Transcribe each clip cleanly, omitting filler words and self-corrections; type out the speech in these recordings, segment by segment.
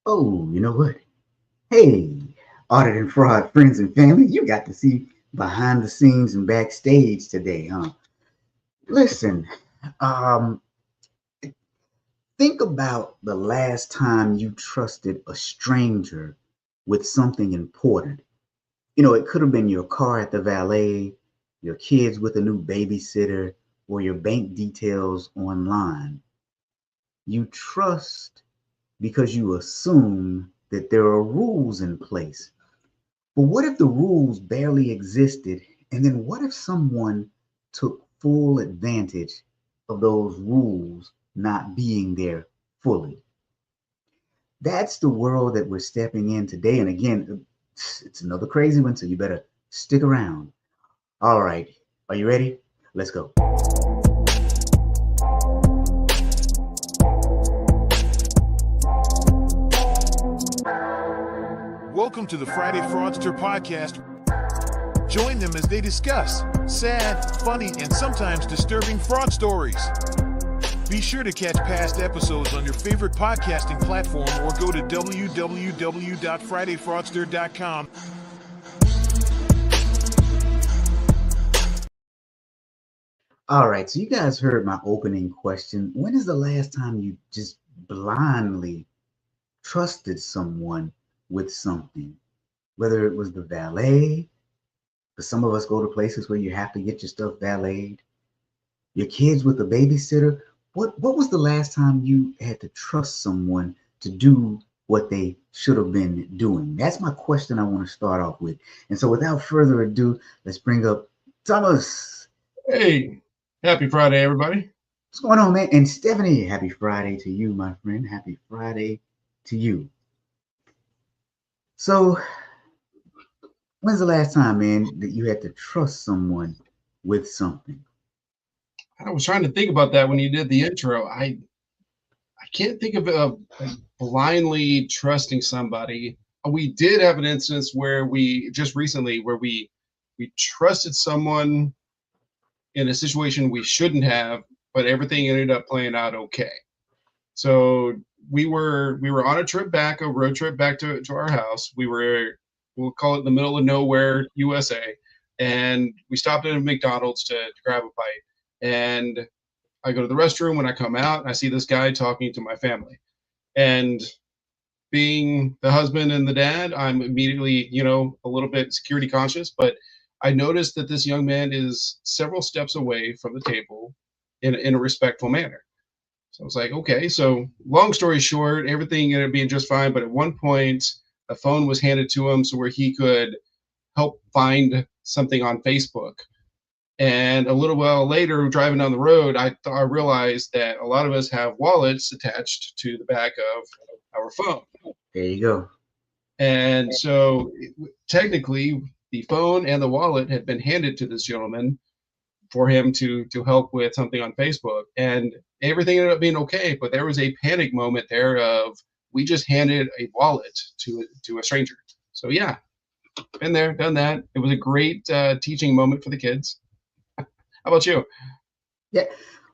Oh, you know what? Hey, audit and fraud friends and family, you got to see behind the scenes and backstage today, huh? Listen, um, think about the last time you trusted a stranger with something important. It could have been your car at the valet, your kids with a new babysitter, or your bank details online. You trust because you assume that there are rules in place. But what if the rules barely existed? And then what if someone took full advantage of those rules not being there fully? That's the world that we're stepping in today. And again, it's another crazy one, so you better stick around. All right, are you ready? Let's go. Welcome to the Friday Fraudster podcast. Join them as they discuss sad, funny, and sometimes disturbing fraud stories. Be sure to catch past episodes on your favorite podcasting platform or go to www.fridayfraudster.com. All right, so you guys heard my opening question. When is the last time you just blindly trusted someone with something? Whether it was the valet, because some of us go to places where you have to get your stuff valeted, your kids with a babysitter. What was the last time you had to trust someone to do what they should have been doing? That's my question I want to start off with. And so without further ado, let's bring up Thomas. Hey, happy Friday, everybody. What's going on, man? And Stephanie, happy Friday to you, my friend. Happy Friday to you. So, when's the last time, man, that you had to trust someone with something? I was trying to think about that when you did the intro. I can't think of like blindly trusting somebody. We did have an instance where we just recently where we trusted someone in a situation we shouldn't have, but everything ended up playing out okay. So we were on a road trip back to our house. We'll call it the middle of nowhere, USA, and we stopped at a McDonald's to grab a bite. And I go to the restroom. When I come out, I see this guy talking to my family. And being the husband and the dad, I'm immediately, a little bit security conscious, but I noticed that this young man is several steps away from the table in a respectful manner. So I was like, okay. So long story short, everything ended up being just fine. But at one point, a phone was handed to him so where he could help find something on Facebook. And a little while later, driving down the road, I realized that a lot of us have wallets attached to the back of our phone. There you go. And so technically, the phone and the wallet had been handed to this gentleman for him to help with something on Facebook. And everything ended up being okay. But there was a panic moment there of we just handed a wallet to a stranger. So yeah, been there, done that. It was a great teaching moment for the kids. How about you? Yeah.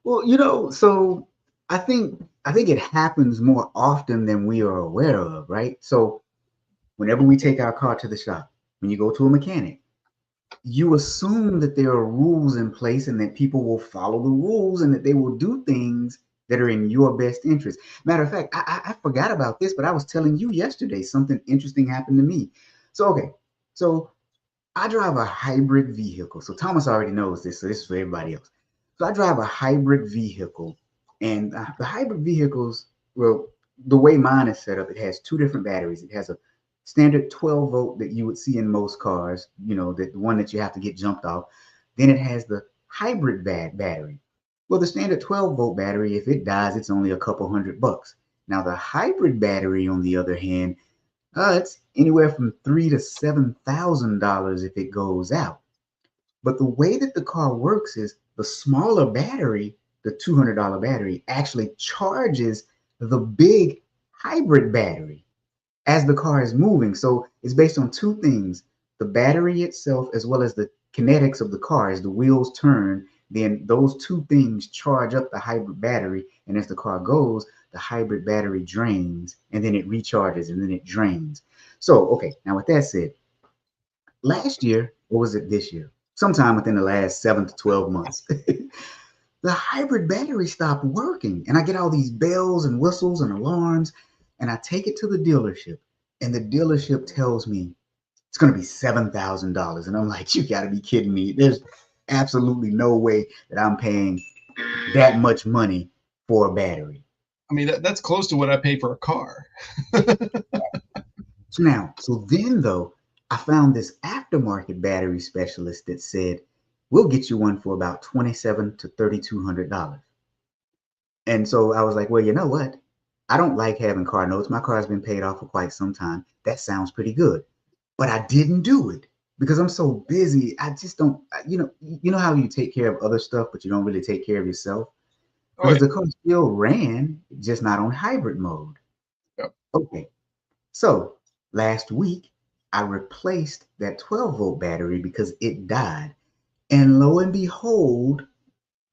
Well, so I think it happens more often than we are aware of, right? So whenever we take our car to the shop, when you go to a mechanic, you assume that there are rules in place and that people will follow the rules and that they will do things that are in your best interest. Matter of fact, I forgot about this, but I was telling you yesterday something interesting happened to me. So, okay. So I drive a hybrid vehicle. So Thomas already knows this. So this is for everybody else. So I drive a hybrid vehicle. And the hybrid vehicles, well, the way mine is set up, it has two different batteries. It has a standard 12 volt that you would see in most cars, the one that you have to get jumped off. Then it has the hybrid battery. Well, the standard 12 volt battery, if it dies, it's only a couple $100. Now, the hybrid battery, on the other hand, it's anywhere from $3,000 to $7,000 if it goes out. But the way that the car works is the smaller battery, the $200 battery, actually charges the big hybrid battery as the car is moving. So it's based on two things: the battery itself, as well as the kinetics of the car. As the wheels turn, then those two things charge up the hybrid battery. And as the car goes, the hybrid battery drains, and then it recharges, and then it drains. So, okay, now with that said, last year, or was it this year? Sometime within the last 7 to 12 months, the hybrid battery stopped working. And I get all these bells and whistles and alarms, and I take it to the dealership, and the dealership tells me it's going to be $7,000. And I'm like, you got to be kidding me. There's absolutely no way that I'm paying that much money for a battery. I mean, that's close to what I pay for a car. So then, though, I found this aftermarket battery specialist that said, we'll get you one for about $2,700 to $3,200. And so I was like, well, you know what? I don't like having car notes. My car has been paid off for quite some time. That sounds pretty good. But I didn't do it because I'm so busy. I just don't, you know how you take care of other stuff, but you don't really take care of yourself? Because the car still ran, just not on hybrid mode. Yep. Okay. So last week, I replaced that 12-volt battery because it died. And lo and behold,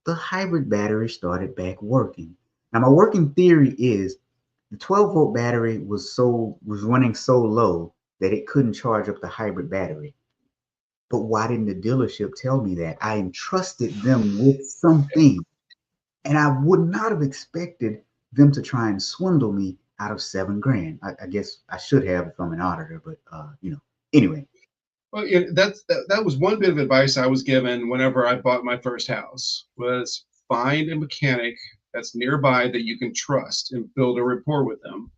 the hybrid battery started back working. Now, my working theory is the 12-volt battery was running so low that it couldn't charge up the hybrid battery. But why didn't the dealership tell me that? I entrusted them with something, and I would not have expected them to try and swindle me out of $7,000. I guess I should have if I'm an auditor, but anyway. Well, that was one bit of advice I was given whenever I bought my first house, was find a mechanic that's nearby that you can trust and build a rapport with them.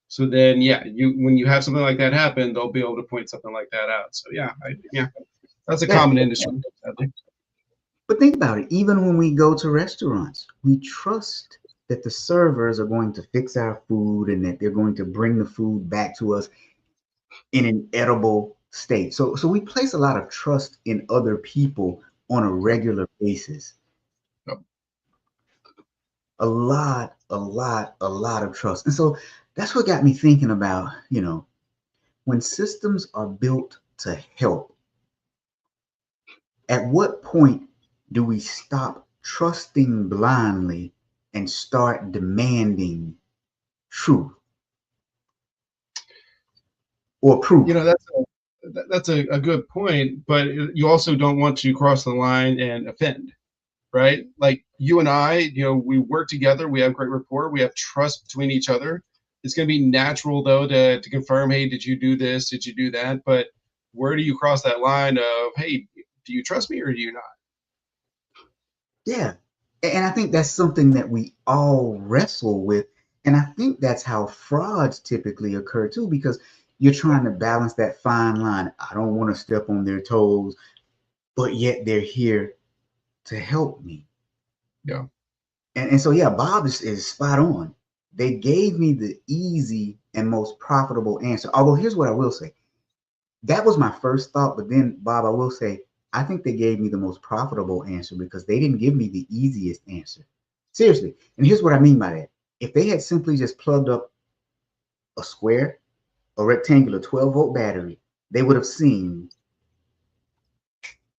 So then, when you have something like that happen, they'll be able to point something like that out. So that's a common industry, sadly. But think about it. Even when we go to restaurants, we trust that the servers are going to fix our food and that they're going to bring the food back to us in an edible state. So we place a lot of trust in other people on a regular basis. Yep. A lot of trust. And so that's what got me thinking about, when systems are built to help, at what point do we stop trusting blindly and start demanding truth or proof? That's a good point, but you also don't want to cross the line and offend, right? Like you and I, we work together, we have great rapport, we have trust between each other. It's going to be natural, though, to confirm, hey, did you do this? Did you do that? But where do you cross that line of, hey, do you trust me or do you not? Yeah. And I think that's something that we all wrestle with. And I think that's how frauds typically occur, too, because you're trying to balance that fine line. I don't want to step on their toes, but yet they're here to help me. Yeah. And so, Bob is spot on. They gave me the easy and most profitable answer. Although here's what I will say. That was my first thought. But then, Bob, I will say, I think they gave me the most profitable answer because they didn't give me the easiest answer. Seriously. And here's what I mean by that. If they had simply just plugged up a rectangular 12-volt battery, they would have seen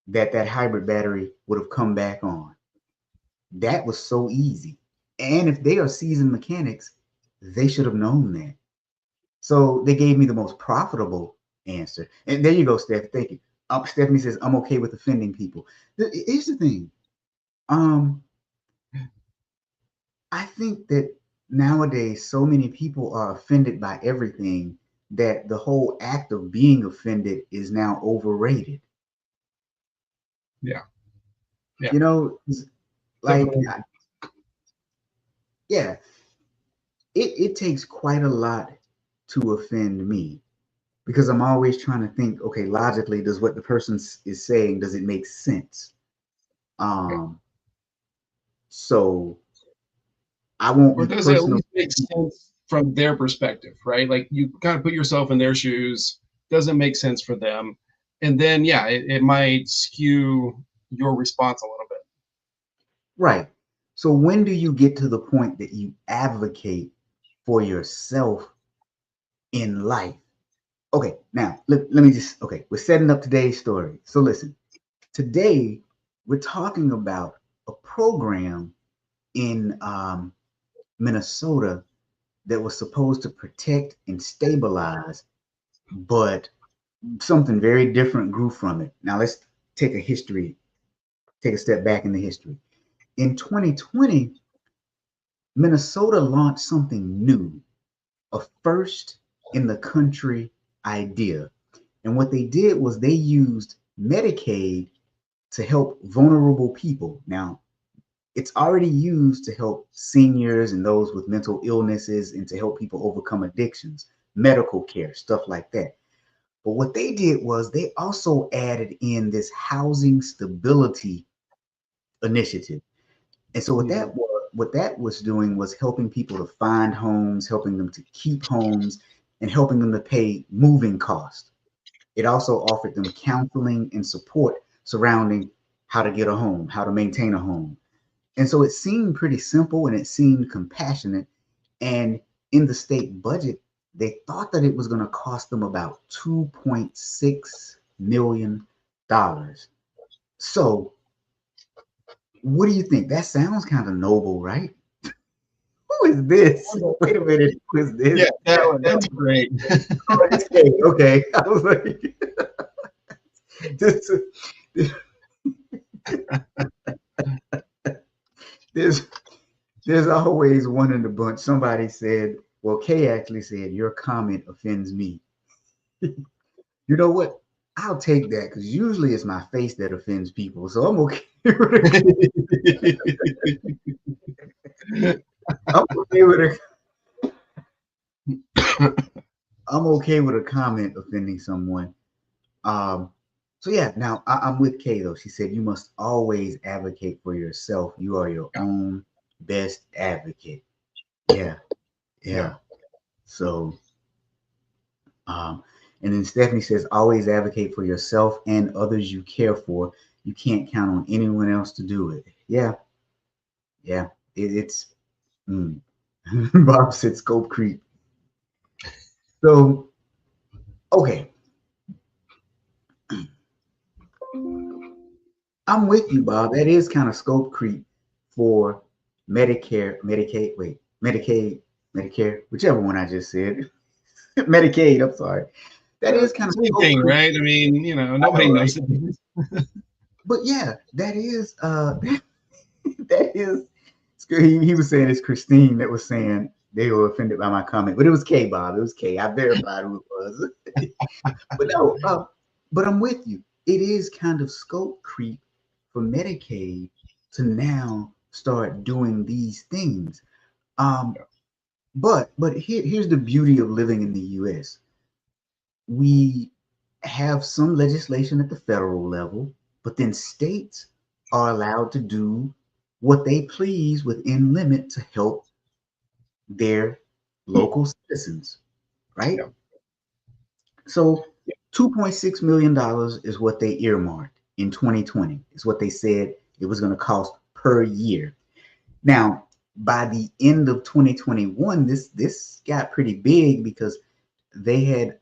that hybrid battery would have come back on. That was so easy. And if they are seasoned mechanics, they should have known that. So they gave me the most profitable answer. And there you go, Steph. Thank you. Stephanie says, I'm okay with offending people. Here's the thing. I think that nowadays so many people are offended by everything that the whole act of being offended is now overrated. Yeah. Like, it takes quite a lot to offend me because I'm always trying to think, okay, logically, does what the person is saying, does it make sense? So I won't or be does it at personal. least make sense from their perspective, right? Like you kind of put yourself in their shoes. Doesn't make sense for them. And then, it might skew your response a little bit. Right. So when do you get to the point that you advocate for yourself in life? Okay, now let me we're setting up today's story. So listen, today we're talking about a program in Minnesota that was supposed to protect and stabilize, but something very different grew from it. Now let's take a step back in the history. In 2020, Minnesota launched something new, a first in the country idea. And what they did was they used Medicaid to help vulnerable people. Now, it's already used to help seniors and those with mental illnesses and to help people overcome addictions, medical care, stuff like that. But what they did was they also added in this housing stability initiative. And so what that was doing was helping people to find homes, helping them to keep homes, and helping them to pay moving costs. It also offered them counseling and support surrounding how to get a home, how to maintain a home. And so it seemed pretty simple and it seemed compassionate. And in the state budget, they thought that it was going to cost them about $2.6 million. So what do you think? That sounds kind of noble, right? Who is this? Wait a minute. Who is this? Yeah, that's great. Okay. I was like, this, there's always one in the bunch. Somebody said, well, Kay actually said, your comment offends me. You know what? I'll take that because usually it's my face that offends people. So I'm okay with it. I'm okay with it. I'm okay with a comment offending someone. So yeah, now I'm with Kay though. She said you must always advocate for yourself. You are your own best advocate. Yeah. So, and then Stephanie says always advocate for yourself and others you care for. You can't count on anyone else to do it. Yeah. It's Bob said scope creep. So, okay. I'm with you, Bob. That is kind of scope creep for Medicare, Medicaid, Medicare, whichever one I just said. Medicaid, I'm sorry. That is kind of same thing, right? I mean, nobody knows it. But yeah, that is that is he was saying it's Christine that was saying they were offended by my comment, but it was K, Bob. It was K. I verified who it was. But no, but I'm with you. It is kind of scope creep for Medicaid to now start doing these things. But here's the beauty of living in the U.S. We have some legislation at the federal level, but then states are allowed to do what they please within limit to help their local citizens, right? Yeah. So $2.6 million is what they earmarked in 2020. Is what they said it was going to cost per year. Now, by the end of 2021, this got pretty big because they had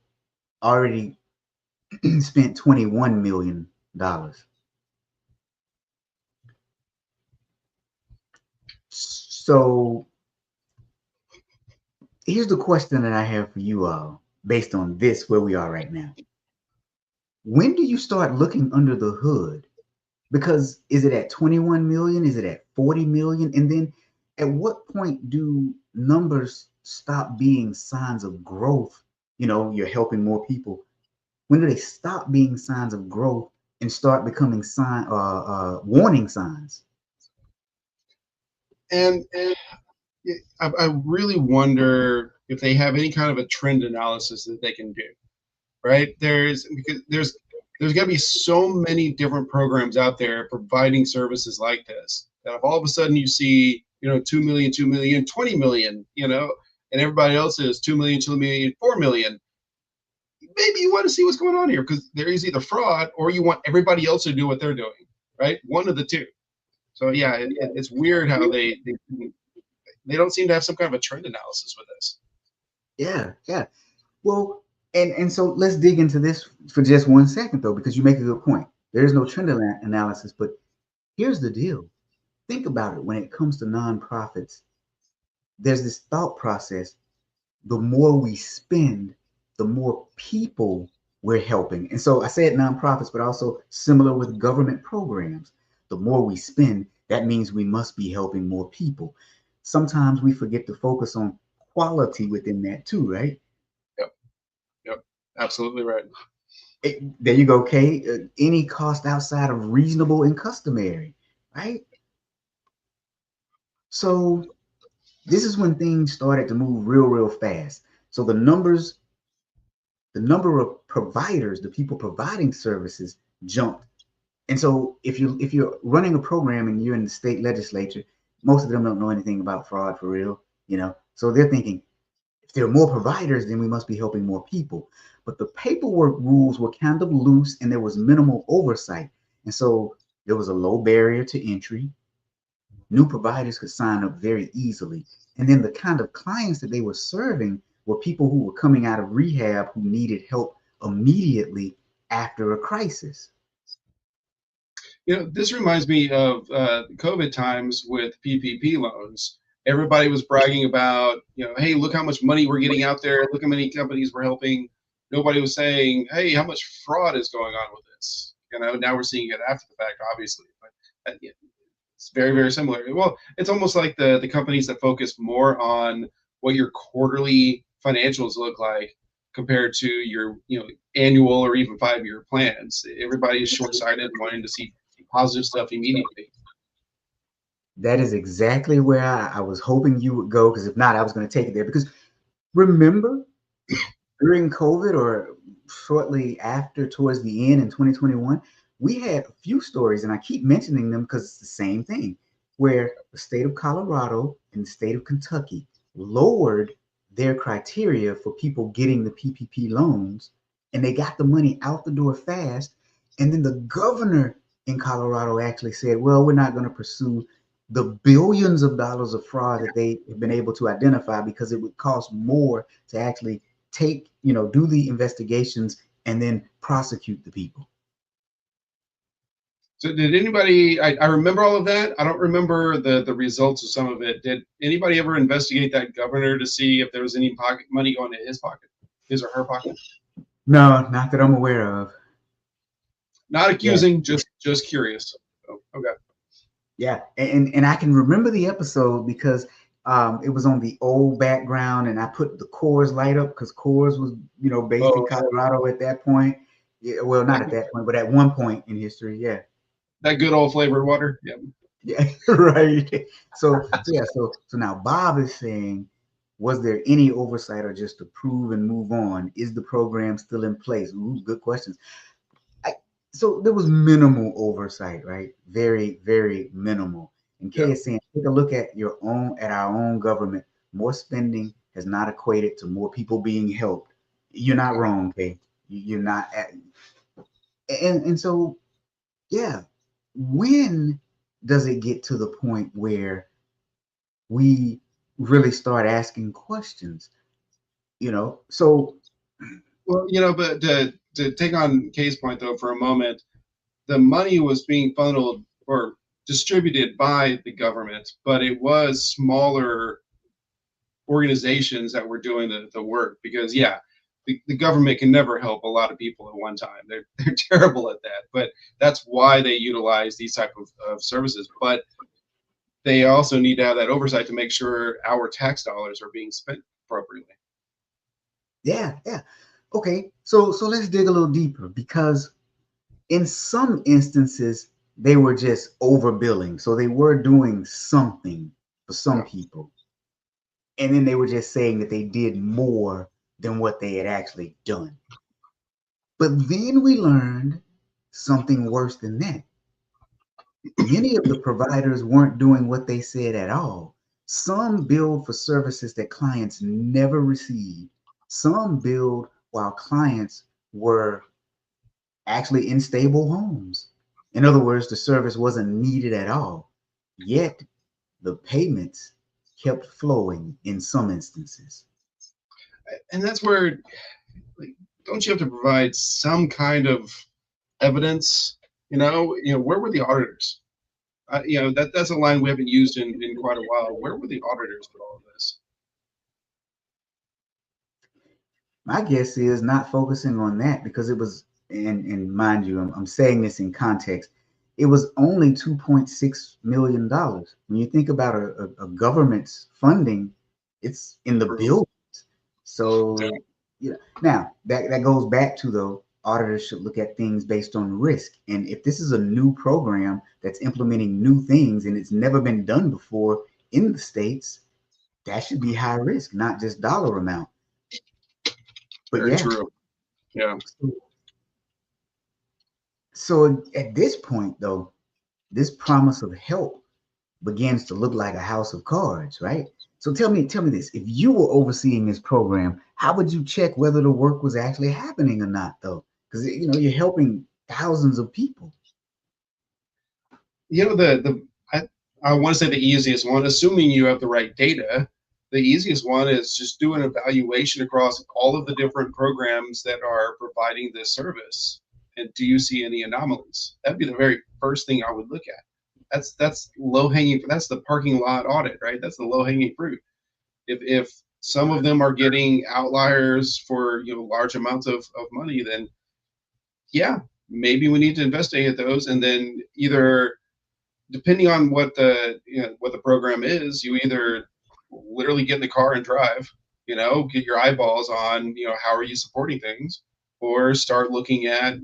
already spent $21 million. So here's the question that I have for you all based on this, where we are right now. When do you start looking under the hood? Because is it at 21 million? Is it at 40 million? And then at what point do numbers stop being signs of growth? You're helping more people. When do they stop being signs of growth and start becoming warning signs? And I really wonder if they have any kind of a trend analysis that they can do, right? There's got to be so many different programs out there providing services like this that if all of a sudden you see 2 million, 2 million, 20 million, and everybody else is 2 million, 2 million, 4 million, maybe you want to see what's going on here because there is either fraud or you want everybody else to do what they're doing, right? One of the two. So yeah, it's weird how they don't seem to have some kind of a trend analysis with this. Yeah. Well, and so let's dig into this for just 1 second though, because you make a good point. There is no trend analysis, but here's the deal. think about it. When it comes to nonprofits, there's this thought process: the more we spend, the more people we're helping. And so I said nonprofits, but also similar with government programs. The more we spend, that means we must be helping more people. Sometimes we forget to focus on quality within that too, right? Yep. Yep. Absolutely right. There you go, Kay. Any cost outside of reasonable and customary, right? So this is when things started to move real, real fast. So the number of providers, the people providing services, jumped. And so if you're running a program and you're in the state legislature, most of them don't know anything about fraud for real, you know. So they're thinking, if there are more providers, then we must be helping more people. But the paperwork rules were kind of loose and there was minimal oversight. And so there was a low barrier to entry. New providers could sign up very easily. And then the kind of clients that they were serving were people who were coming out of rehab who needed help immediately after a crisis. This reminds me of COVID times with PPP loans. Everybody was bragging about, hey, look how much money we're getting out there. Look how many companies we're helping. Nobody was saying, hey, how much fraud is going on with this? Now we're seeing it after the fact, obviously. But it's very, very similar. Well, it's almost like the companies that focus more on what your quarterly financials look like compared to your annual or even 5-year plans. Everybody is short-sighted, wanting to see positive stuff immediately. That is exactly where I was hoping you would go, because if not, I was going to take it there. Because remember, during COVID or shortly after, towards the end in 2021, we had a few stories, and I keep mentioning them because it's the same thing, where the state of Colorado and the state of Kentucky lowered their criteria for people getting the PPP loans, and they got the money out the door fast. And then the governor in Colorado actually said, well, we're not going to pursue the billions of dollars of fraud that they have been able to identify, because it would cost more to actually do the investigations and then prosecute the people. So did anybody, I remember all of that. I don't remember the results of some of it. Did anybody ever investigate that governor to see if there was any pocket money going to his pocket, his or her pocket? No, not that I'm aware of. Not accusing, yeah. just curious. Oh, okay. Yeah, and I can remember the episode because it was on the old background, and I put the Coors Light up because Coors was, based in Colorado at that point. Yeah, well, not at that point, but at one point in history, yeah. That good old flavored water. Yeah. Yeah, right. So now Bob is saying, was there any oversight or just approve and move on? Is the program still in place? Ooh, good questions. So there was minimal oversight, right? Very, very minimal. And Kay is saying, take a look at our own government. More spending has not equated to more people being helped. You're not wrong, Kay. You're not. And so, yeah. When does it get to the point where we really start asking questions? So. Well, but to take on Kay's point though for a moment, the money was being funneled or distributed by the government, but it was smaller organizations that were doing the work, because the government can never help a lot of people at one time. They're terrible at that, but that's why they utilize these type of services. But they also need to have that oversight to make sure our tax dollars are being spent appropriately. Yeah. Okay, so let's dig a little deeper, because in some instances they were just overbilling. So they were doing something for some people, and then they were just saying that they did more than what they had actually done. But then we learned something worse than that. Many of the providers weren't doing what they said at all. Some billed for services that clients never received. Some billed while clients were actually in stable homes. In other words, the service wasn't needed at all. Yet the payments kept flowing in some instances. And that's where, don't you have to provide some kind of evidence? Where were the auditors? that's a line we haven't used in quite a while. Where were the auditors with all of this? My guess is not focusing on that because it was, and mind you, I'm saying this in context, it was only $2.6 million. When you think about a government's funding, it's in the billions. So, now that goes back to, though, auditors should look at things based on risk. And if this is a new program that's implementing new things and it's never been done before in the States, that should be high risk, not just dollar amount. But Very true. Yeah. So at this point, though, this promise of help begins to look like a house of cards, right? So tell me this: if you were overseeing this program, how would you check whether the work was actually happening or not, though? Because you're helping thousands of people. I want to say the easiest one, assuming you have the right data. The easiest one is just do an evaluation across all of the different programs that are providing this service. And do you see any anomalies? That'd be the very first thing I would look at. That's low hanging. That's the parking lot audit, right? That's the low hanging fruit. If some of them are getting outliers for large amounts of money, then yeah, maybe we need to investigate those. And then either, depending on what the program is, you either literally get in the car and drive, get your eyeballs on, how are you supporting things, or start looking at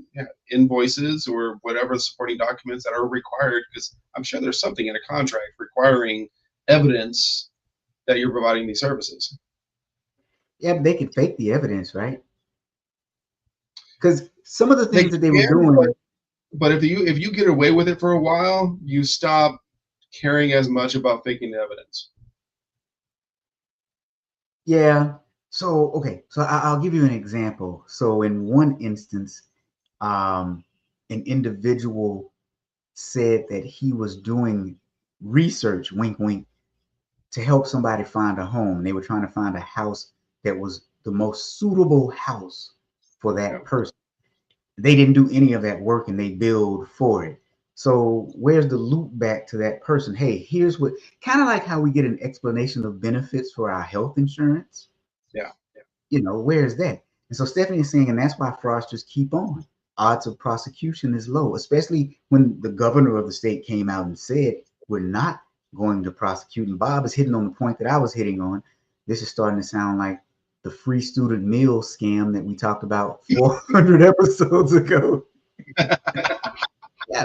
invoices or whatever the supporting documents that are required, because I'm sure there's something in a contract requiring evidence that you're providing these services. Yeah, but they could fake the evidence, right? Because some of the things that they were doing. But if you get away with it for a while, you stop caring as much about faking the evidence. Yeah. So, okay. So I'll give you an example. So in one instance, an individual said that he was doing research, wink, wink, to help somebody find a home. They were trying to find a house that was the most suitable house for that person. They didn't do any of that work and they billed for it. So where's the loop back to that person? Hey, here's what, kind of like how we get an explanation of benefits for our health insurance. Yeah. Where's that? And so Stephanie is saying, and that's why fraudsters keep on. Odds of prosecution is low, especially when the governor of the state came out and said, we're not going to prosecute. And Bob is hitting on the point that I was hitting on. This is starting to sound like the free student meal scam that we talked about 400 episodes ago. Yeah.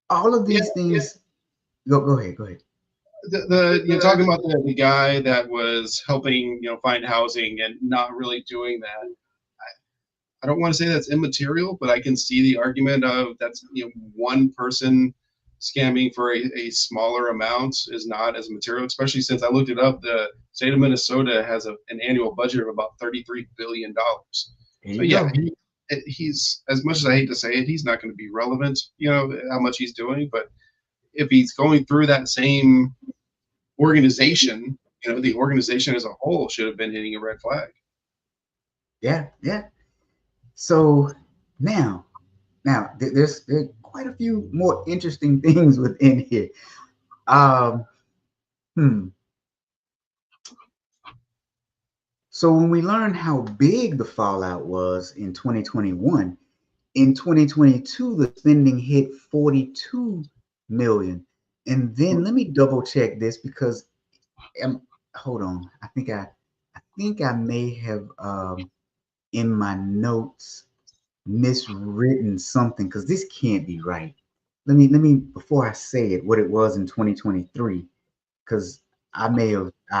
All of these things. Go ahead. You're talking about the guy that was helping, find housing and not really doing that. I don't want to say that's immaterial, but I can see the argument of that's, one person scamming for a smaller amount is not as material, especially since I looked it up. The state of Minnesota has an annual budget of about $33 billion. So yeah, he's, as much as I hate to say it, he's not going to be relevant, how much he's doing. But if he's going through that same organization, the organization as a whole should have been hitting a red flag. Yeah. So now there's quite a few more interesting things within here. So when we learned how big the fallout was in 2021, in 2022 the spending hit 42 million. And then let me double check this because hold on, I think I may have in my notes miswritten something, because this can't be right. Let me before I say it, what it was in 2023, because I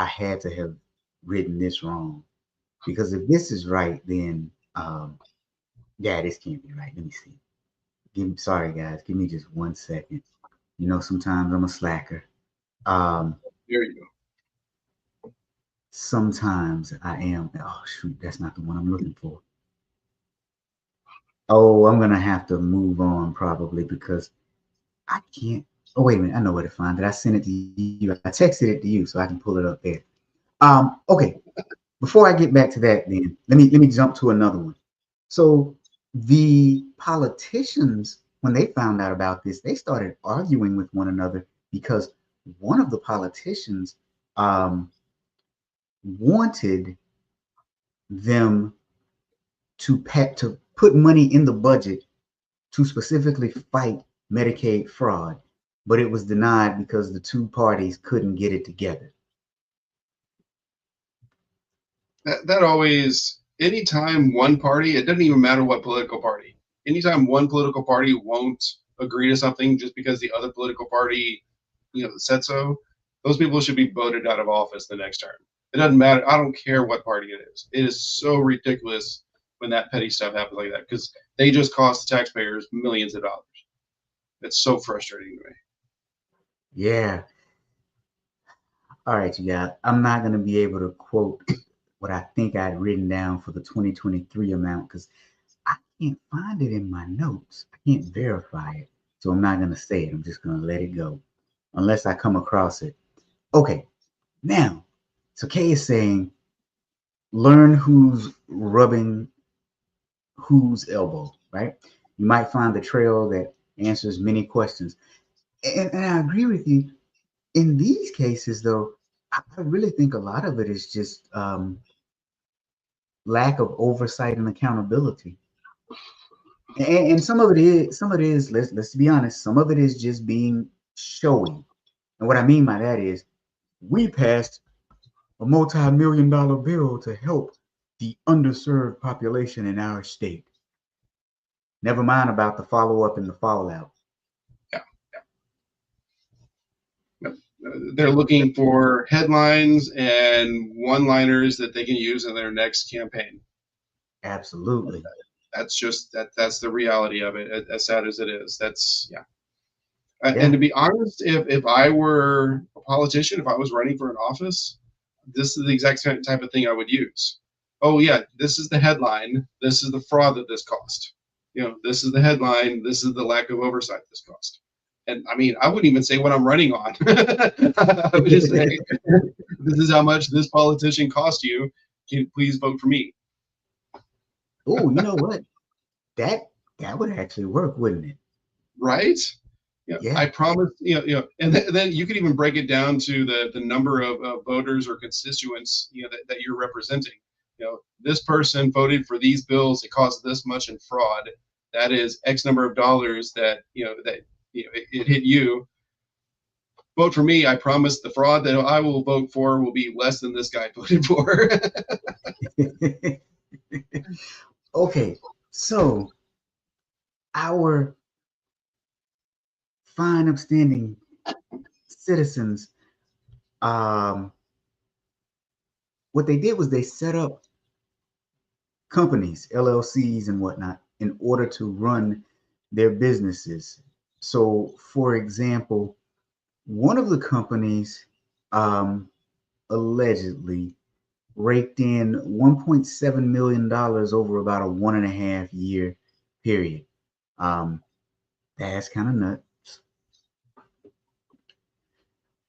had to have written this wrong, because if this is right, then this can't be right. Let me see. Sorry guys, give me just 1 second. Sometimes I'm a slacker. There you go. Sometimes I am. Oh shoot, that's not the one I'm looking for. Oh, I'm gonna have to move on probably because I can't. Oh, wait a minute. I know where to find it. I sent it to you. I texted it to you so I can pull it up there. Okay. Before I get back to that, then let me jump to another one. So the politicians when they found out about this, they started arguing with one another because one of the politicians wanted them to put money in the budget to specifically fight Medicaid fraud, but it was denied because the two parties couldn't get it together. That always, anytime one party, it doesn't even matter what political party, anytime one political party won't agree to something just because the other political party, said so, those people should be voted out of office the next term. It doesn't matter. I don't care what party it is. It is so ridiculous when that petty stuff happens like that, because they just cost the taxpayers millions of dollars. It's so frustrating to me. Yeah. All right, you guys. I'm not going to be able to quote what I think I'd written down for the 2023 amount because I can't find it in my notes. I can't verify it. So I'm not going to say it. I'm just going to let it go unless I come across it. Okay. Now, so Kay is saying, learn who's rubbing whose elbow, right? You might find the trail that answers many questions. And I agree with you. In these cases, though, I really think a lot of it is just lack of oversight and accountability. And some of it is, let's be honest, some of it is just being showy. And what I mean by that is we passed a multi-million-dollar bill to help the underserved population in our state. Never mind about the follow-up and the fallout. Yeah. They're looking for headlines and one-liners that they can use in their next campaign. Absolutely. That's the reality of it, as sad as it is. And to be honest, if I were a politician, if I was running for an office, this is the exact same type of thing I would use. Oh yeah, this is the headline. This is the fraud that this cost. This is the headline. This is the lack of oversight this cost. And I mean, I wouldn't even say what I'm running on. I would just say, this is how much this politician cost you. Can you please vote for me? Oh, you know what? That would actually work, wouldn't it? Right? Yeah. I promise. And then you could even break it down to the number of voters or constituents that you're representing. This person voted for these bills. It caused this much in fraud. That is X number of dollars that it hit you. Vote for me. I promise the fraud that I will vote for will be less than this guy voted for. Okay, so our fine, upstanding citizens, what they did was they set up companies, LLCs and whatnot, in order to run their businesses. So, for example, one of the companies allegedly raked in $1.7 million over about a 1.5 year period. That's kind of nuts.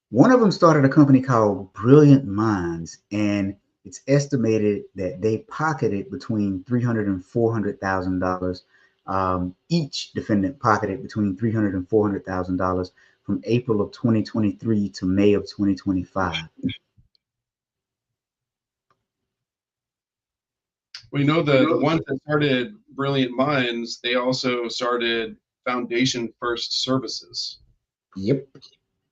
One of them started a company called Brilliant Minds, and it's estimated that they pocketed between $300,000 and $400,000. Each defendant pocketed between $300,000 and $400,000 from April of 2023 to May of 2025. We know the ones that started Brilliant Minds, they also started Foundation First Services. Yep.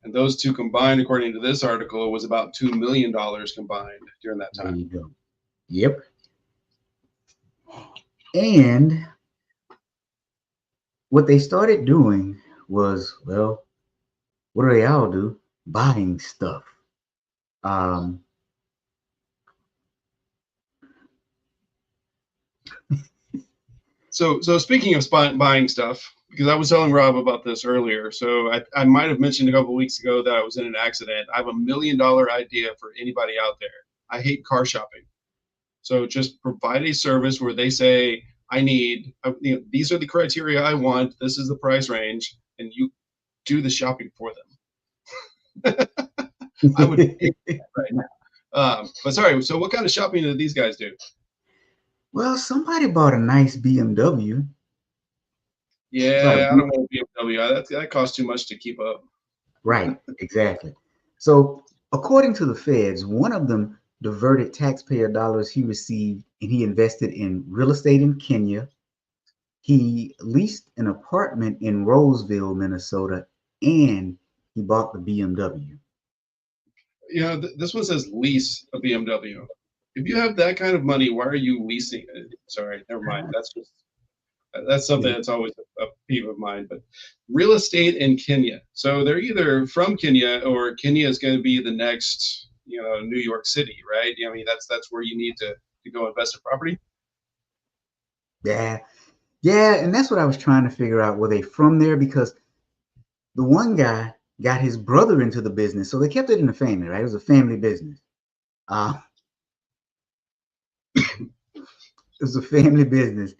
And those two combined, according to this article, was about $2 million combined during that time. There you go. Yep. And what they started doing was, well, what do they all do? Buying stuff. So speaking of buying stuff, because I was telling Rob about this earlier, so I might have mentioned a couple of weeks ago that I was in an accident. I have $1 million idea for anybody out there. I hate car shopping. So just provide a service where they say, I need, these are the criteria I want, this is the price range, and you do the shopping for them. I would hate that right now. But sorry, so what kind of shopping do these guys do? Well, somebody bought a nice BMW. Right. Yeah, I don't want a BMW. That costs too much to keep up. Right, exactly. So, according to the feds, one of them diverted taxpayer dollars he received and he invested in real estate in Kenya. He leased an apartment in Roseville, Minnesota, and he bought the BMW. This one says lease a BMW. If you have that kind of money, why are you leasing it? Sorry, never mind. That's something Yeah, that's always a peeve of mine. But real estate in Kenya. So they're either from Kenya or Kenya is going to be the next, New York City, right? I mean, that's where you need to go invest in property. yeah, yeah, and that's what I was trying to figure out. Were they from there? Because the one guy got his brother into the business, so they kept it in the family, right? It was a family business. Uh, it was a family business,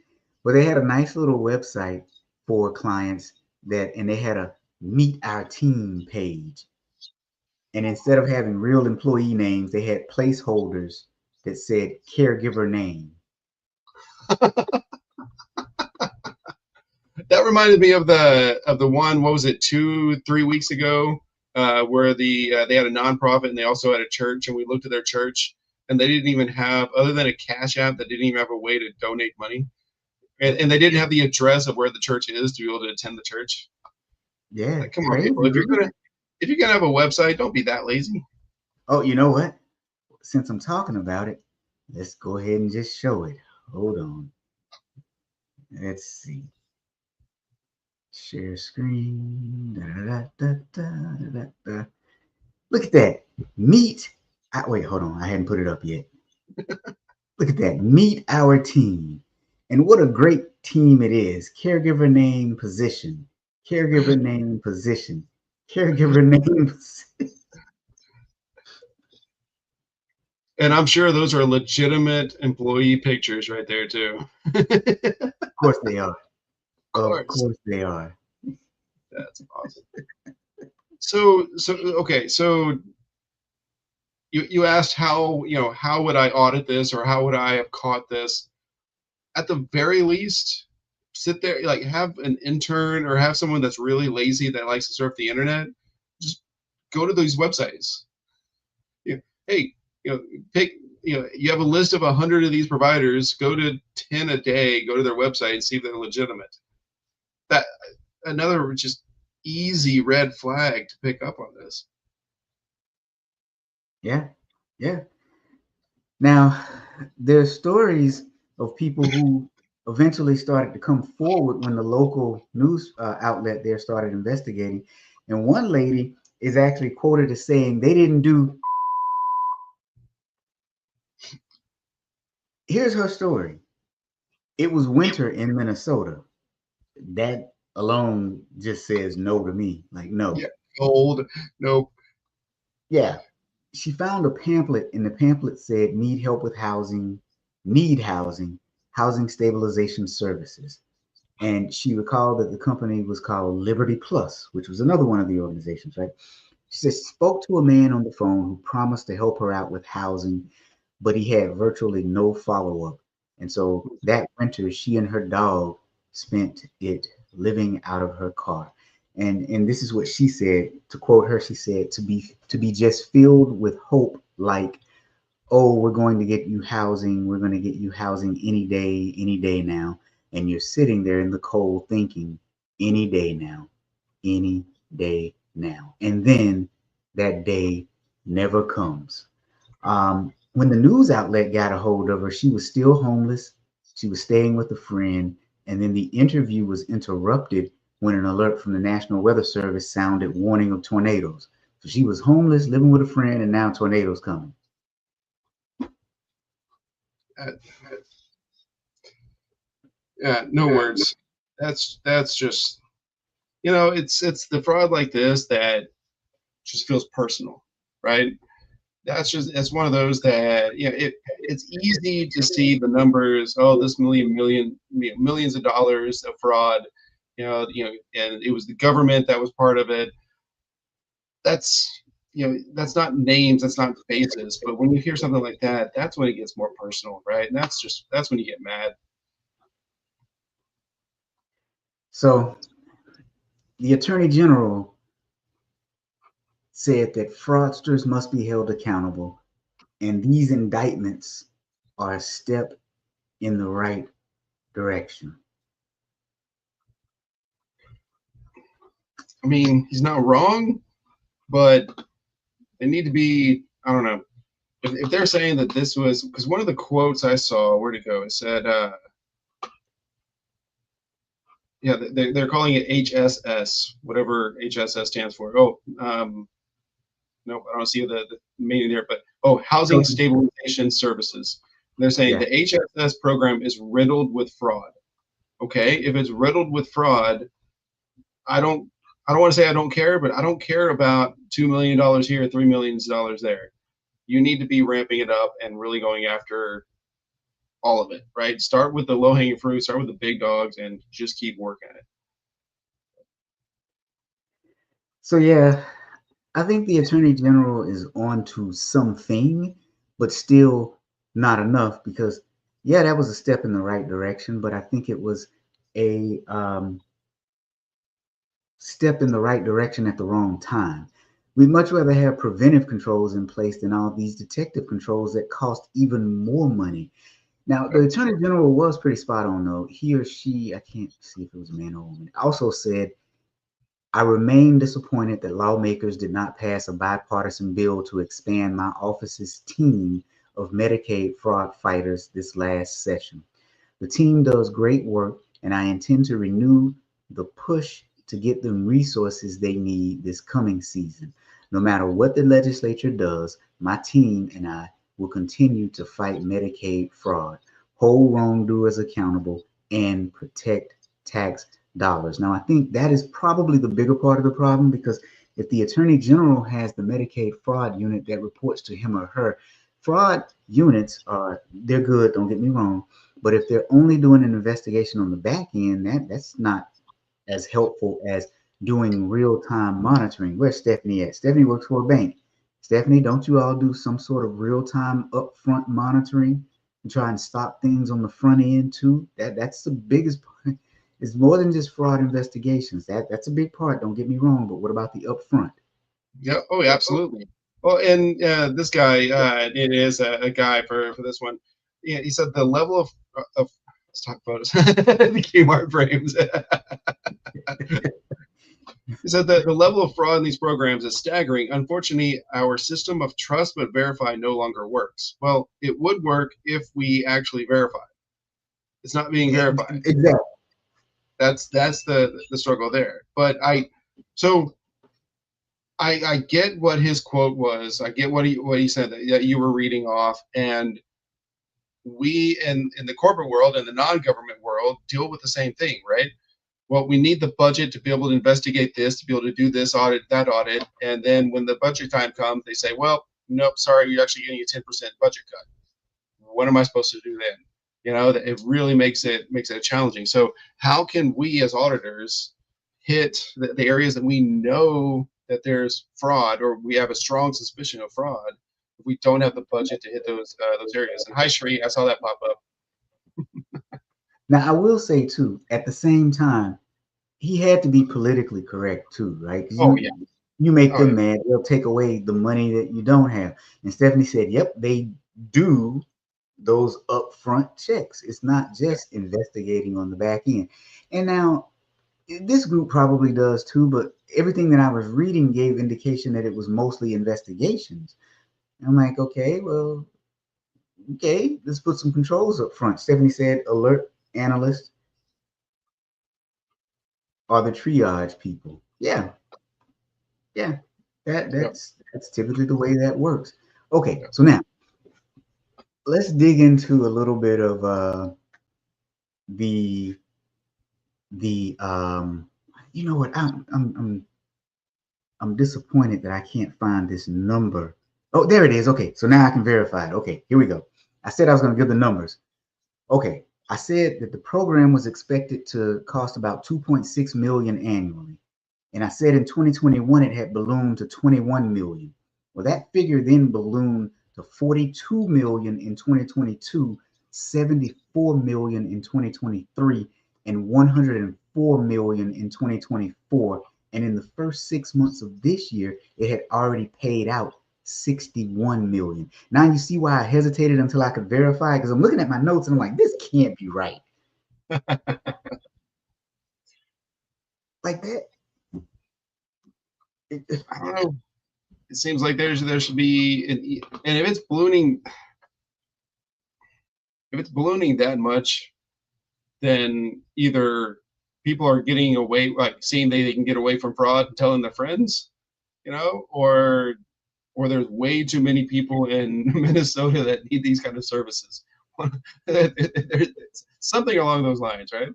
but they had a nice little website for clients and they had a meet our team page. And instead of having real employee names, they had placeholders that said caregiver name. That reminded me of the one. What was it, 2-3 weeks ago, where they had a nonprofit and they also had a church, and we looked at their church and they didn't even have, other than a cash app, that didn't even have a way to donate money, and they didn't have the address of where the church is to be able to attend the church. Yeah, Like, come on, crazy. people! If you're gonna have a website, don't be that lazy. Oh, you know what? Since I'm talking about it, let's go ahead and just show it. Hold on. Let's see. Share screen. Look at that. Wait, hold on. I hadn't put it up yet. Look at that. Meet our team. And what a great team it is. Caregiver name, position. Caregiver name, position. Caregiver name, position. And I'm sure those are legitimate employee pictures right there too. Of course they are. Of Course. course they are. That's awesome. So okay, so you asked how would I audit this, or how would I have caught this? At the very least, sit there, like, have an intern or have someone that's really lazy that likes to surf the internet. Just go to these websites. Hey, pick. You have a list of 100 of these providers. Go to 10 a day. Go to their website and see if they're legitimate. That another just easy red flag to pick up on this. Yeah. Yeah. Now, there's stories of people who eventually started to come forward when the local news outlet there started investigating. And one lady is actually quoted as saying they didn't do. Here's her story. It was winter in Minnesota. That alone just says no to me. Like, no. Yeah, cold. Nope. Yeah. She found a pamphlet, and the pamphlet said, need help with housing, housing stabilization services. And she recalled that the company was called Liberty Plus, which was another one of the organizations, right? She said, spoke to a man on the phone who promised to help her out with housing, but he had virtually no follow-up. And so that winter, she and her dog spent it living out of her car. And this is what she said. To quote her, she said, to be just filled with hope, like, oh, we're going to get you housing. We're going to get you housing any day now. And you're sitting there in the cold thinking, any day now, any day now. And then that day never comes. When the news outlet got a hold of her, she was still homeless. She was staying with a friend. And then the interview was interrupted when an alert from the National Weather Service sounded warning of tornadoes. So she was homeless, living with a friend, and now tornadoes coming. No words. That's just, it's the fraud like this that just feels personal, right? It's one of those that it's easy to see the numbers. Oh, this millions of dollars of fraud, and it was the government that was part of it. That's that's not names, that's not faces. But when you hear something like that, that's when it gets more personal, right? And that's when you get mad. So the Attorney General said that fraudsters must be held accountable, and these indictments are a step in the right direction. I mean, he's not wrong, but they need to be, I don't know. If they're saying that this was, because one of the quotes I saw, where'd it go? It said, yeah, they're calling it HSS, whatever HSS stands for. Oh, nope, I don't see the meaning there, but Housing Stabilization Services. They're saying the HSS program is riddled with fraud. Okay, if it's riddled with fraud, I don't want to say I don't care, but I don't care about $2 million here, $3 million there. You need to be ramping it up and really going after all of it, right? Start with the low-hanging fruit, start with the big dogs, and just keep working it. So yeah, I think the Attorney General is on to something, but still not enough, because yeah, that was a step in the right direction, but I think it was a step in the right direction at the wrong time. We'd much rather have preventive controls in place than all these detective controls that cost even more money. Now, the Attorney General was pretty spot on, though. He or she, I can't see if it was a man or woman, also said, I remain disappointed that lawmakers did not pass a bipartisan bill to expand my office's team of Medicaid fraud fighters this last session. The team does great work, and I intend to renew the push to get them resources they need this coming season. No matter what the legislature does, my team and I will continue to fight Medicaid fraud, hold wrongdoers accountable, and protect tax dollars. Now, I think that is probably the bigger part of the problem, because if the Attorney General has the Medicaid fraud unit that reports to him or her, fraud units they're good, don't get me wrong, but if they're only doing an investigation on the back end, that's not as helpful as doing real-time monitoring. Where's Stephanie at? Stephanie works for a bank. Stephanie, don't you all do some sort of real-time upfront monitoring and try and stop things on the front end too? That's the biggest part. It's more than just fraud investigations. That's a big part, don't get me wrong, but what about the upfront? Yeah, oh, absolutely. Well, and this guy, it is a guy for this one. Yeah, he said the level of stock photos, the Kmart frames. He said that the level of fraud in these programs is staggering. Unfortunately, our system of trust but verify no longer works. Well, it would work if we actually verify. It's not being verified. Exactly. That's the struggle there. But I get what his quote was. I get what he said that you were reading off, and we in the corporate world and the non-government world deal with the same thing, right? Well, we need the budget to be able to investigate this, to be able to do this audit, that audit, and then when the budget time comes, they say, well, nope, sorry, you're actually getting a 10% budget cut. What am I supposed to do then? You know, it really makes it challenging. So how can we as auditors hit the areas that we know that there's fraud, or we have a strong suspicion of fraud, if we don't have the budget to hit those areas? And hi, Shree, I saw that pop up. Now, I will say too, at the same time, he had to be politically correct too, right? You make them mad, they'll take away the money that you don't have. And Stephanie said, yep, they do those upfront checks. It's not just investigating on the back end. And now this group probably does too, but everything that I was reading gave indication that it was mostly investigations. I'm like, okay, let's put some controls up front. Stephanie said alert analysts are the triage people. Yeah. That's typically the way that works. Okay, so now let's dig into a little bit of the you know what, I'm disappointed that I can't find this number. Oh, there it is. Okay, so now I can verify it. Okay, here we go. I said I was going to give the numbers. Okay, I said that the program was expected to cost about 2.6 million annually. And I said in 2021 it had ballooned to 21 million. Well, that figure then ballooned to 42 million in 2022, 74 million in 2023, and 104 $4 million in 2024, and in the first 6 months of this year, it had already paid out $61 million. Now you see why I hesitated until I could verify, because I'm looking at my notes and I'm like, this can't be right. Like that. I don't know. It seems like there should be, and if it's ballooning that much, then either people are getting away, like seeing they can get away from fraud and telling their friends, or there's way too many people in Minnesota that need these kind of services. Something along those lines, right?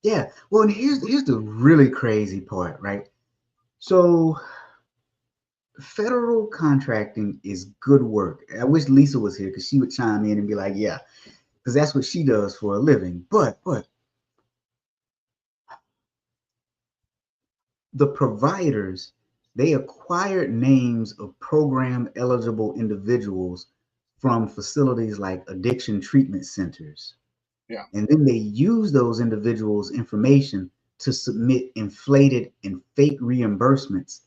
Yeah. Well, and here's the really crazy part, right? So federal contracting is good work. I wish Lisa was here because she would chime in and be like, yeah, because that's what she does for a living. But the providers, they acquired names of program eligible individuals from facilities like addiction treatment centers. Yeah. And then they use those individuals' information to submit inflated and fake reimbursements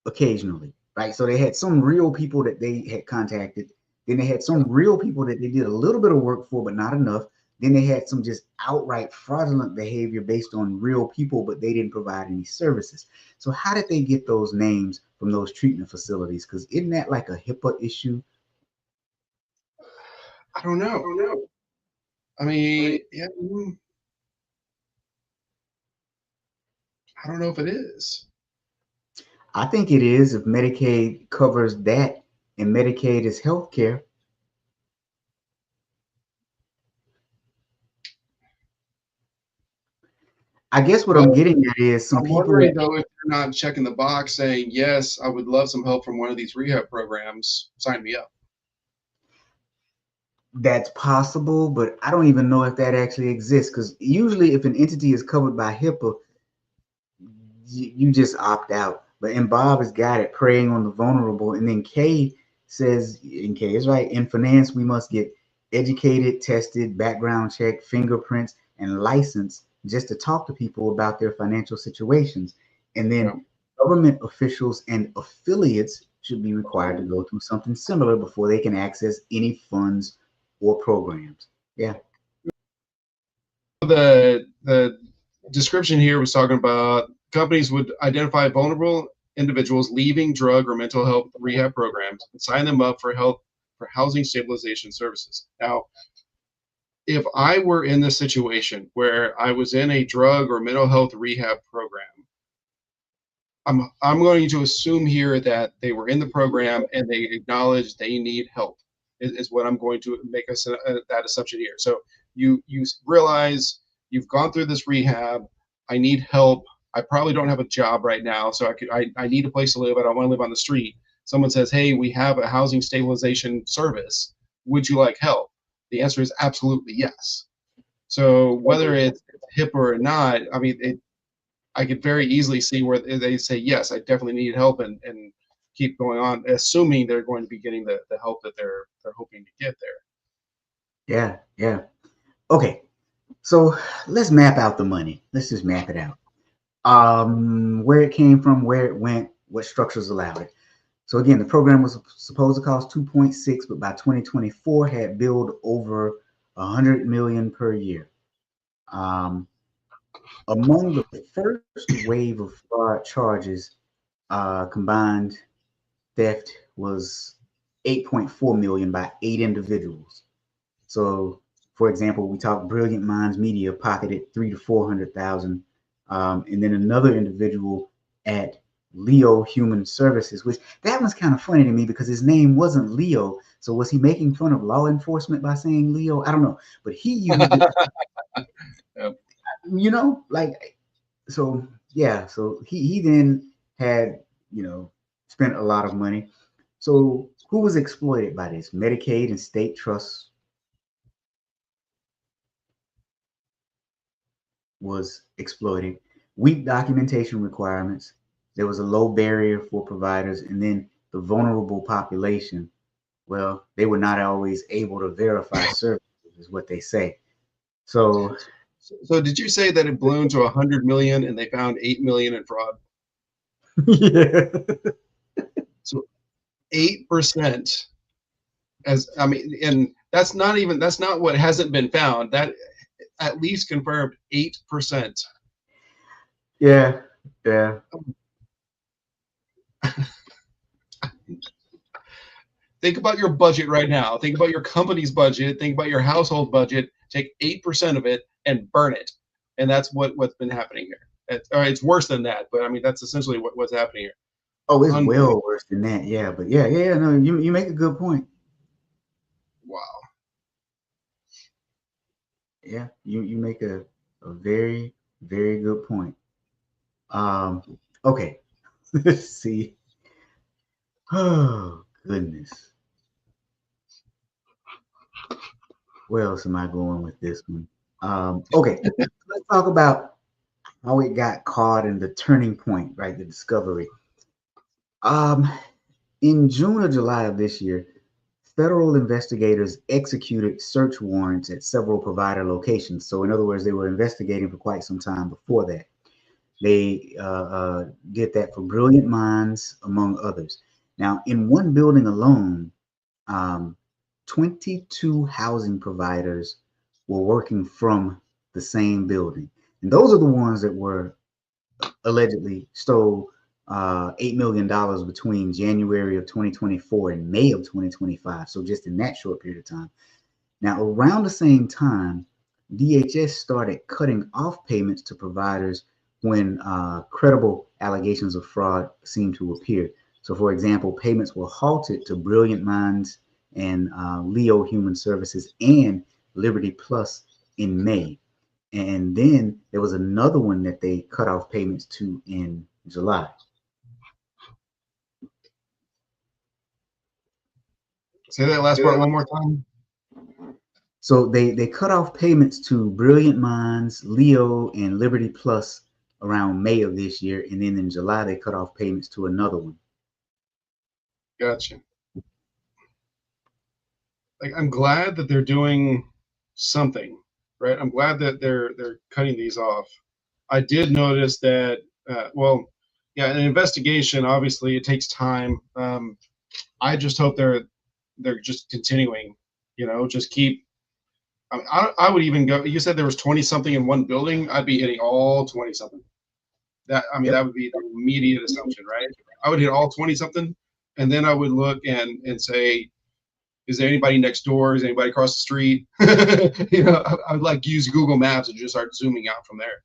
occasionally, right? So they had some real people that they had contacted. Then they had some real people that they did a little bit of work for, but not enough. Then they had some just outright fraudulent behavior based on real people, but they didn't provide any services. So how did they get those names from those treatment facilities? Because isn't that like a HIPAA issue? I don't know. I mean, yeah, I don't know if it is. I think it is if Medicaid covers that, and Medicaid is health care. I guess what I'm getting at is some people. Wondering though if you're not checking the box saying, yes, I would love some help from one of these rehab programs, sign me up. That's possible, but I don't even know if that actually exists, because usually if an entity is covered by HIPAA, you just opt out. But and Bob has got it, preying on the vulnerable. And then Kay says, and Kay is right, in finance, we must get educated, tested, background check, fingerprints, and licensed just to talk to people about their financial situations. And then government officials and affiliates should be required to go through something similar before they can access any funds or programs. Yeah. The description here was talking about companies would identify vulnerable individuals leaving drug or mental health rehab programs and sign them up for housing stabilization services. Now, if I were in this situation where I was in a drug or mental health rehab program, I'm going to assume here that they were in the program and they acknowledge they need help. Is what I'm going to make that assumption here. So you realize you've gone through this rehab. I need help. I probably don't have a job right now, so I need a place to live. I don't want to live on the street. Someone says, hey, we have a housing stabilization service. Would you like help? The answer is absolutely yes. So whether it's HIPAA or not, I mean, I could very easily see where they say, yes, I definitely need help, and keep going on, assuming they're going to be getting the help that they're hoping to get there. Yeah. Okay, so let's map out the money. Let's just map it out. Where it came from, where it went, what structures allowed it. So again, the program was supposed to cost 2.6, but by 2024 had billed over 100 million per year. Among the first wave of fraud charges, combined theft was 8.4 million by 8 individuals. So, for example, we talked Brilliant Minds Media pocketed 300,000 to 400,000, and then another individual at Leo Human Services, which that was kind of funny to me because his name wasn't Leo. So was he making fun of law enforcement by saying Leo? I don't know, but he used it. Yep. So yeah. So he then had spent a lot of money. So who was exploited by this? Medicaid and state trusts was exploited. Weak documentation requirements. There was a low barrier for providers, and then the vulnerable population. Well, they were not always able to verify services, is what they say. So So did you say that it ballooned to 100 million and they found 8 million in fraud? Yeah. So 8%, as I mean, and that's not what hasn't been found. That at least confirmed 8%. Yeah. Yeah. Think about your budget right now. Think about your company's budget. Think about your household budget. Take 8% of it and burn it. And that's what's been happening here. It's worse than that, but I mean, that's essentially what's happening here. Oh, it's Unbelievable. well worse than that. Yeah. But yeah. No, you make a good point. Wow. Yeah. You make a very, very good point. Okay. Let's see. Oh, goodness. Where else am I going with this one? Okay. Let's talk about how it got caught and the turning point, right? The discovery. In June or July of this year, federal investigators executed search warrants at several provider locations. So, in other words, they were investigating for quite some time before that. They did that for Brilliant Minds, among others. Now, in one building alone, 22 housing providers were working from the same building. And those are the ones that were allegedly stole $8 million between January of 2024 and May of 2025. So just in that short period of time. Now, around the same time, DHS started cutting off payments to providers when credible allegations of fraud seemed to appear. So, for example, payments were halted to Brilliant Minds and Leo Human Services and Liberty Plus in May. And then there was another one that they cut off payments to in July. Say that last part one more time. So they cut off payments to Brilliant Minds, Leo, and Liberty Plus around May of this year. And then in July, they cut off payments to another one. Gotcha. Like, I'm glad that they're doing something, right? I'm glad that they're cutting these off. I did notice that, an investigation, obviously it takes time. I just hope they're just continuing, just keep. I would even go. You said there was 20 something in one building. I'd be hitting all 20 something. That would be the immediate assumption, right? I would hit all 20 something, and then I would look and say, is there anybody next door? Is anybody across the street? I would like use Google Maps and just start zooming out from there.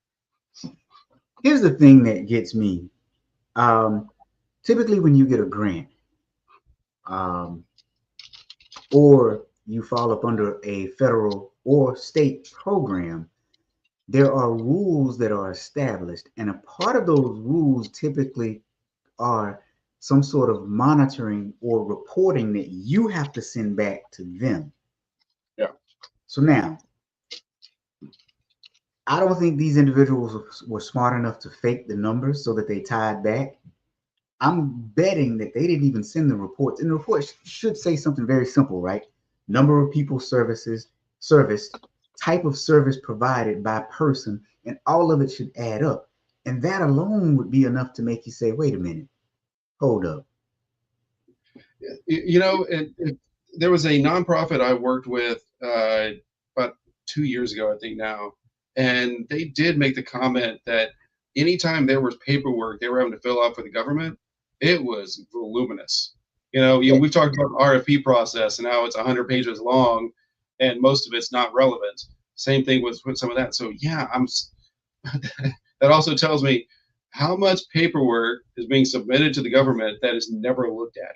Here's the thing that gets me. Typically, when you get a grant, or you fall up under a federal or state program, there are rules that are established. And a part of those rules typically are some sort of monitoring or reporting that you have to send back to them. Yeah. So now, I don't think these individuals were smart enough to fake the numbers so that they tied back. I'm betting that they didn't even send the reports. And the report should say something very simple, right? Number of people serviced, type of service provided by person, and all of it should add up. And that alone would be enough to make you say, wait a minute, hold up. There was a nonprofit I worked with about 2 years ago, I think now, and they did make the comment that anytime there was paperwork they were having to fill out for the government, it was voluminous. We've talked about the RFP process and how it's 100 pages long, and most of it's not relevant. Same thing with some of that. So yeah, that also tells me how much paperwork is being submitted to the government that is never looked at.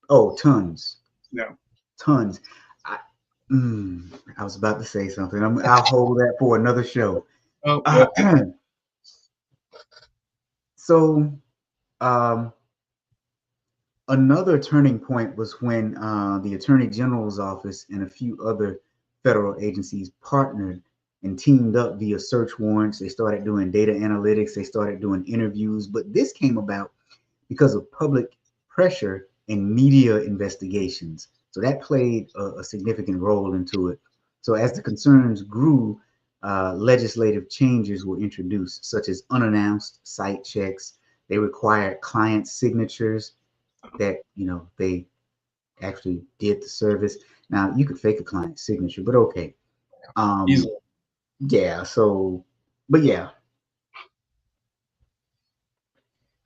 Oh, tons. No. Tons. I was about to say something. I'll hold that for another show. Oh, So, another turning point was when the Attorney General's office and a few other federal agencies partnered and teamed up via search warrants. They started doing data analytics. They started doing interviews. But this came about because of public pressure and media investigations. So that played a significant role into it. So as the concerns grew, legislative changes were introduced, such as unannounced site checks. They required client signatures that, they actually did the service. Now, you could fake a client signature, but okay. Easily. Yeah, so, but yeah.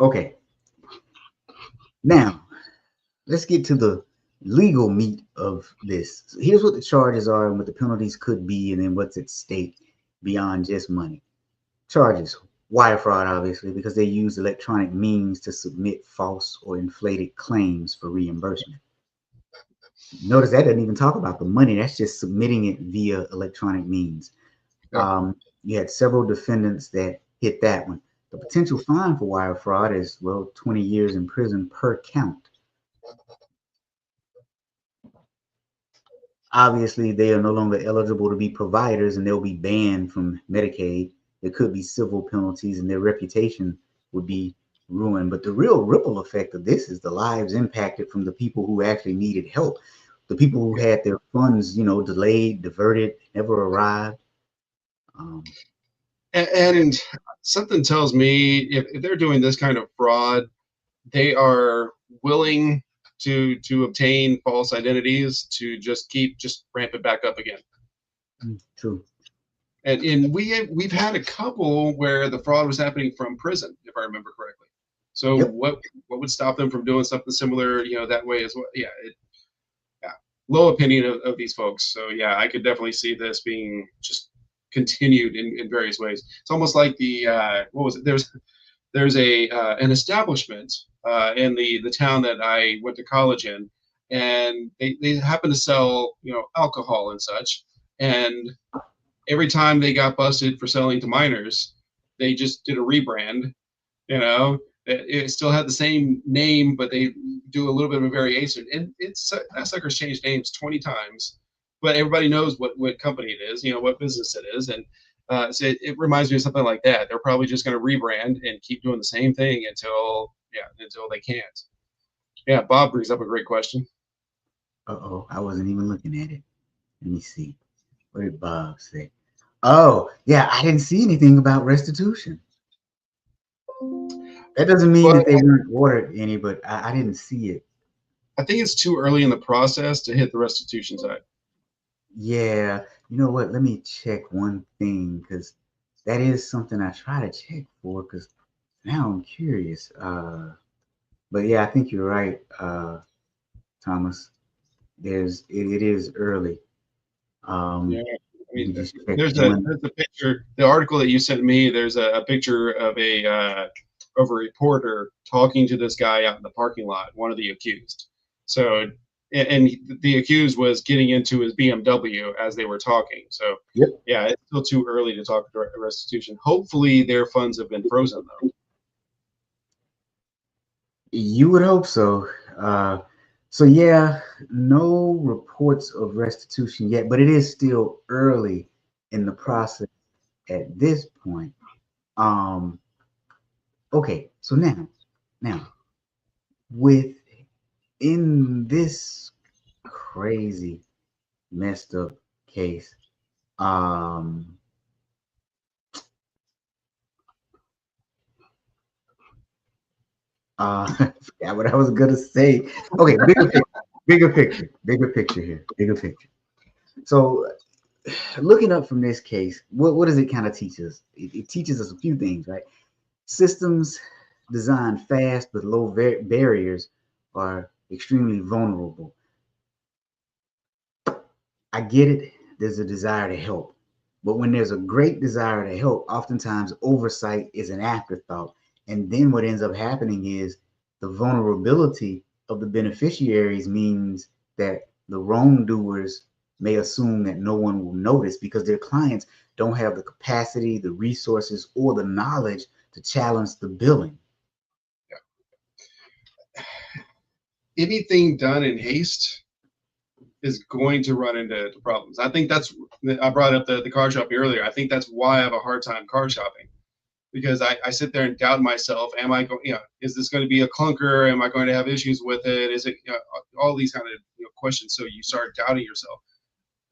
Okay. Now, let's get to the legal meat of this. So here's what the charges are and what the penalties could be, and then what's at stake beyond just money. Charges: wire fraud, obviously, because they use electronic means to submit false or inflated claims for reimbursement. Notice that doesn't even talk about the money. That's just submitting it via electronic means. You had several defendants that hit that one. The potential fine for wire fraud is, well, 20 years in prison per count. Obviously, they are no longer eligible to be providers and they'll be banned from Medicaid. There could be civil penalties and their reputation would be ruined. But the real ripple effect of this is the lives impacted from the people who actually needed help. The people who had their funds, delayed, diverted, never arrived. And something tells me if they're doing this kind of fraud, they are willing to obtain false identities to just ramp it back up again. True. And we've had a couple where the fraud was happening from prison, if I remember correctly. So what would stop them from doing something similar, that way as well? Yeah, low opinion of these folks. So yeah, I could definitely see this being just continued in various ways. It's almost like the what was it? There's an establishment in the town that I went to college in, and they happen to sell alcohol and such. And every time they got busted for selling to minors, they just did a rebrand. It still had the same name, but they do a little bit of a variation. And that sucker's changed names 20 times, but everybody knows what company it is, what business it is. And so it reminds me of something like that. They're probably just going to rebrand and keep doing the same thing until they can't. Yeah, Bob brings up a great question. Uh-oh, I wasn't even looking at it. Let me see. What did Bob say? Oh, yeah, I didn't see anything about restitution. That doesn't mean that they weren't ordered any, but I didn't see it. I think it's too early in the process to hit the restitution side. Yeah, you know what? Let me check one thing because that is something I try to check for because now I'm curious. But yeah, I think you're right, Thomas. It is early. Yeah, I mean, there's a picture. The article that you sent me. There's a picture of a reporter talking to this guy out in the parking lot, one of the accused. So, and the accused was getting into his BMW as they were talking. So, yeah, it's still too early to talk restitution. Hopefully, their funds have been frozen, though. You would hope so. So, yeah, no reports of restitution yet, but it is still early in the process at this point. Okay, so now, within this crazy, messed up case, I forgot what I was gonna say. Okay, bigger picture here, bigger picture. So, looking up from this case, what does it kind of teach us? It teaches us a few things, right? Systems designed fast with low barriers are extremely vulnerable. I get it. There's a desire to help. But when there's a great desire to help, oftentimes oversight is an afterthought. And then what ends up happening is the vulnerability of the beneficiaries means that the wrongdoers may assume that no one will notice because their clients don't have the capacity, the resources, or the knowledge to challenge the billing. Anything done in haste is going to run into problems. I think I brought up the car shopping earlier. I think that's why I have a hard time car shopping, because I sit there and doubt myself. Am I going, is this going to be a clunker? Am I going to have issues with it? Is it, all these kind of questions. So you start doubting yourself.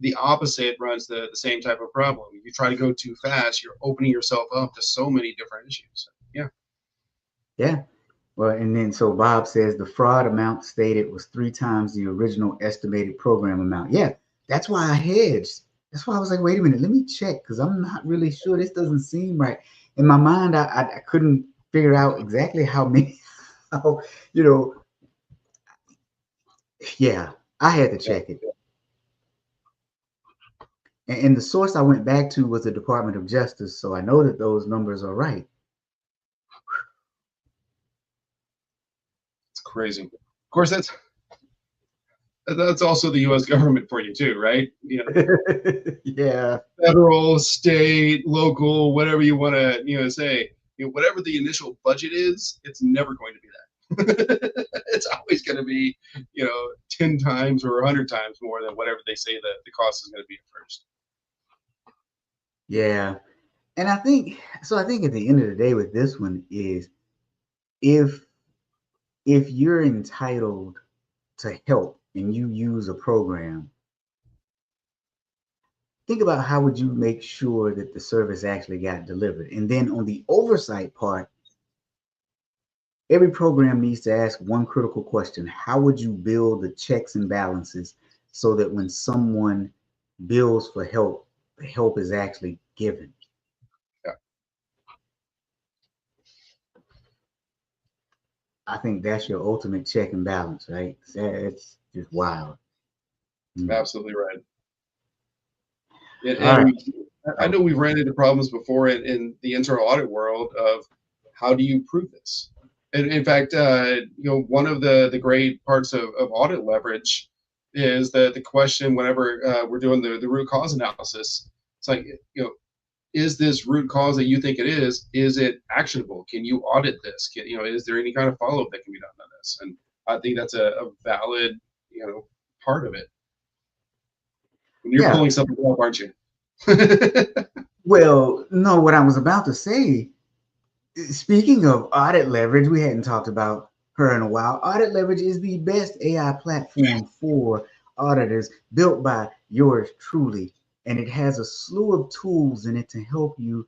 the opposite runs the same type of problem. You try to go too fast, you're opening yourself up to so many different issues. Yeah. Yeah. Well, and then so Bob says the fraud amount stated was 3 times the original estimated program amount. Yeah, that's why I hedged. That's why I was like, wait a minute, let me check because I'm not really sure. This doesn't seem right. In my mind, I couldn't figure out exactly how many, how, you know, yeah, I had to check it. And the source I went back to was the Department of Justice, so I know that those numbers are right. It's crazy. Of course, that's also the U.S. government for you too, right? You know, Yeah. federal, state, local, whatever you want to say. Whatever the initial budget is, it's never going to be that. It's always going to be 10 times or 100 times more than whatever they say that the cost is going to be at first. Yeah. And I think at the end of the day with this one is if you're entitled to help and you use a program, think about how would you make sure that the service actually got delivered. And then on the oversight part, every program needs to ask one critical question. How would you build the checks and balances so that when someone bills for help, the help is actually given? Yeah. I think that's your ultimate check and balance, right? It's just wild. Absolutely right. All right. I know we've ran into problems before in the internal audit world of how do you prove this? And in fact, one of the great parts of audit leverage is the question whenever we're doing the root cause analysis. It's like, is this root cause that you think it is it actionable? Can you audit this? Is there any kind of follow-up that can be done on this? And I think that's a valid, part of it. You're pulling something up, aren't you? Well, no, what I was about to say, speaking of audit leverage, we hadn't talked about her in a while. Audit leverage is the best AI platform for auditors built by yours truly. And it has a slew of tools in it to help you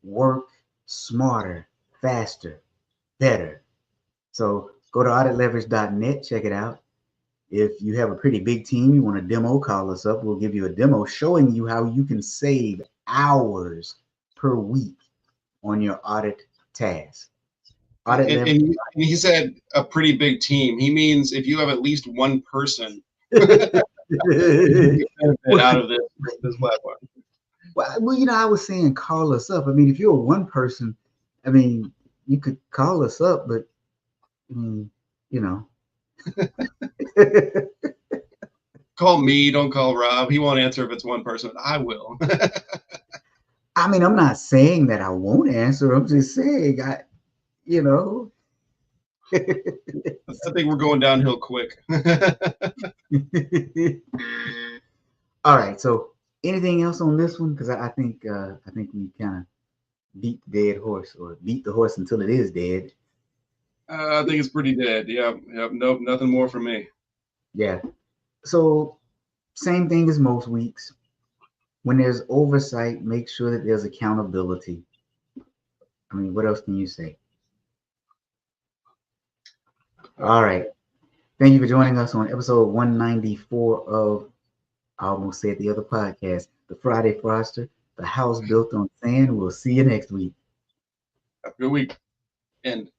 work smarter, faster, better. So go to auditleverage.net, check it out. If you have a pretty big team, you want a demo, call us up. We'll give you a demo showing you how you can save hours per week on your audit task. And he said a pretty big team. He means if you have at least one person out of this platform. Well, I was saying call us up. I mean, if you're one person, I mean, you could call us up, but Call me, don't call Rob. He won't answer if it's one person. I will. I mean, I'm not saying that I won't answer. I'm just saying I think we're going downhill quick. All right. So anything else on this one? Because I think we kind of beat the dead horse, or beat the horse until it is dead. I think it's pretty dead. Yep. Nope. Nothing more from me. Yeah. So same thing as most weeks. When there's oversight, make sure that there's accountability. I mean, what else can you say? All right. Thank you for joining us on episode 194 of, I almost said the other podcast, the Friday Fraudster, the house built on sand. We'll see you next week. Have a good week. And